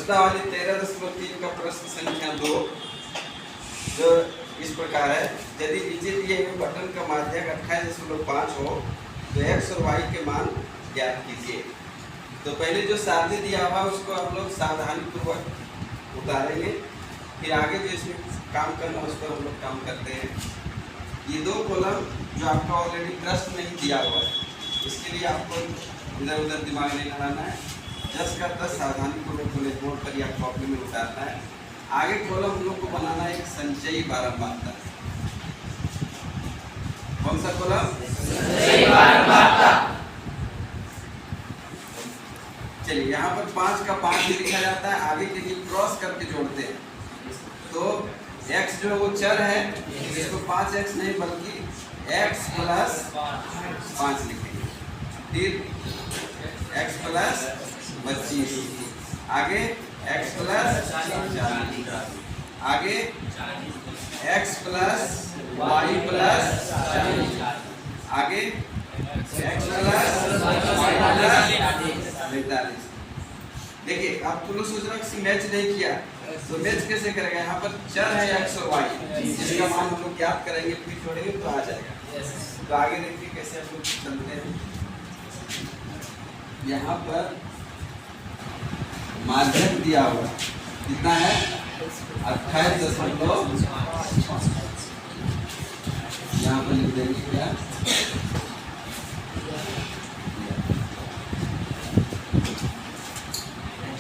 प्रश्नावली 13.3 का प्रश्न संख्या 2 जो इस प्रकार है, यदि नीचे दिए हुए बटन का माध्यक 28.5 हो तो x और y के मान ज्ञात कीजिए। तो पहले जो सारणी दिया हुआ उसको हम लोग सावधानी पूर्वक उतारेंगे, फिर आगे जो इसमें काम करना उस पर हम लोग काम करते हैं। ये दो कॉलम जो आपका ऑलरेडी प्रश्न नहीं दिया हुआ है, इसके लिए आपको इधर उधर दिमाग नहीं लगाना है, 10 का 10 सावधानी पूर्वक ब्लैक बोर्ड पर या कॉपी में उतारना है। आगे कॉलम हम लोग को बनाना है एक संचयी बारंबारता। कौन सा कॉलम? संचयी बारंबारता। चलिए यहाँ पर 5 का 5 भी लिखा जाता है, आगे के लिए क्रॉस करके जोड़ते हैं। तो x जो वो चर है, इसको 5x नहीं बल्कि x प्लस 5 लिखेंगे। फिर x प्लस 25, आगे x प्लस 40, आगे x प्लस y प्लस 40, आगे x प्लस y प्लस 45। देखिए आप तो लोग सोच रहे हो मैच नहीं किया, तो मैच कैसे करेगा? यहाँ पर चर है x और y, जिसका मान हम लोग ज्ञात करेंगे, फिर जोड़ेंगे तो आ जाएगा। तो आगे देखिए कैसे हम लोग चलते हैं। यहाँ पर माध्यक दिया हुआ कितना है? 28.5। यहाँ पर लिख देंगे क्या?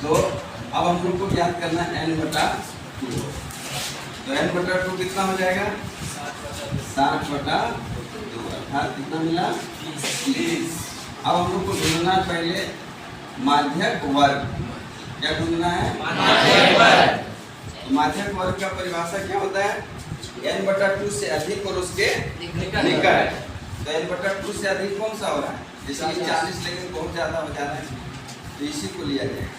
तो अब हम लोग को ज्ञात करना है n/2। तो n/2 कितना हो जाएगा? 60/2, अर्थात कितना मिला? 30। अब हम लोग को ढूंढना है पहले माध्यक वर्ग। क्या ढूंढना है? माध्यक वर्ग। तो माध्यक वर्ग का परिभाषा क्या होता है? n/2 से अधिक और उसके निकट। तो n/2 से अधिक कौन सा हो रहा है? जैसे 40, लेकिन बहुत ज्यादा हो जा रहा है, तो इसी को लिया जाएगा।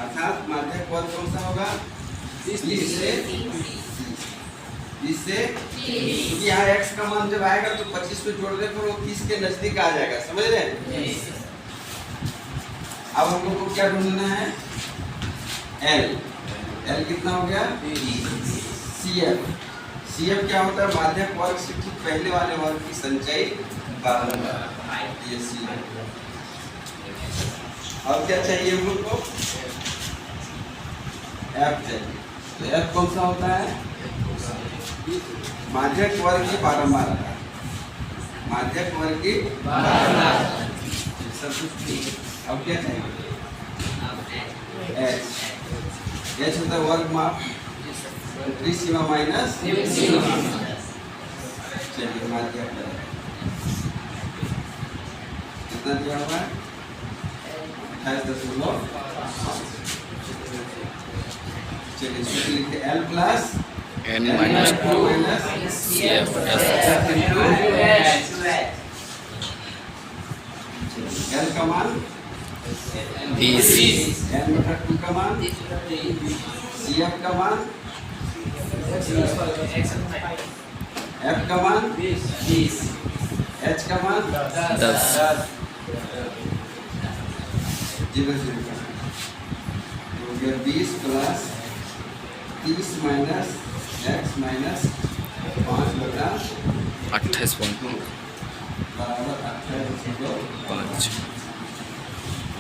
अर्थात माध्यक वर्ग कौन सा होगा? 20 से 30। क्योंकि यहाँ x का मान जब आएगा तो 25 को जोड़ने पर वो 30 के नजदीक आ जाएगा, समझ रहे हैं? अब हम लोग को क्या ढूंढना है? L कितना हो गया? CF क्या होता है? माध्यक वर्ग से ठीक पहले वाले वर्ग की संचयी बारंबारता, ये CF। और क्या चाहिए हम लोग को? F चाहिए। तो F कौन सा होता है? माध्यक वर्ग की बारंबारता। माध्यक वर्ग की बारंबारता सब कुछ ठीक है। अब क्या चाहिए? H होता है वर्ग माप, ऊपरी सीमा माइनस। चलिए माध्यक वर्ग कितना दिया हुआ है? 28.5। चलिए सूत्र लिखते L plus n-2 CF L का मान 20, n/2 का मान, CF का मान, F का मान 20, H का मान 10। 20 प्लस 30 माइनस x माइनस 5/28 बराबर 28.5।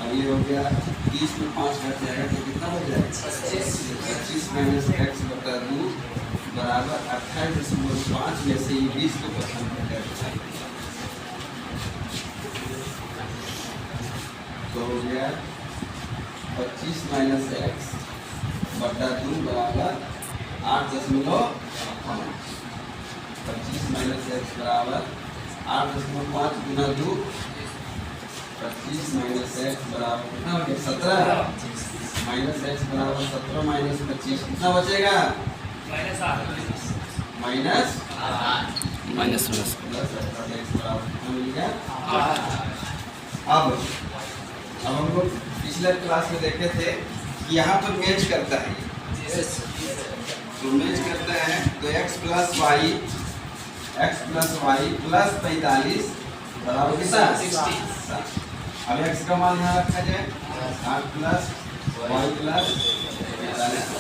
अब ये हो गया 30 में 5 घट जाएगा तो कितना हो जाएगा? 25 माइनस x/2 बराबर 28.5 में से 20 को पसंद करते हैं तो हो गया 25 माइनस x/2 बराबर 8.5। 25 माइनस x बराबर 8.5 गुना 2। 25 माइनस x बराबर कितना हो गया? 17 माइनस x बराबर 17 माइनस 25 कितना बचेगा? माइनस माइनस प्लस x बराबर कितना मिल गया? अब हम लोग पिछले क्लास में देखे थे कि यहाँ पर मैच करता है, तो मैच करता है तो x प्लस वाई प्लस 45 बराबर कितना? 60। अब x का मान यहाँ रखा जाए 8 plus Y plus 45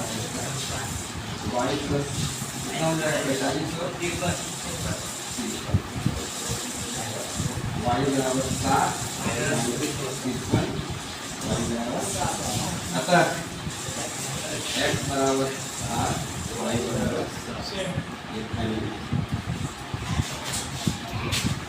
Y plus कितना हो जाएगा 45 वाई बराबर 7 अतः x बराबर 7 वाई बराबर 1।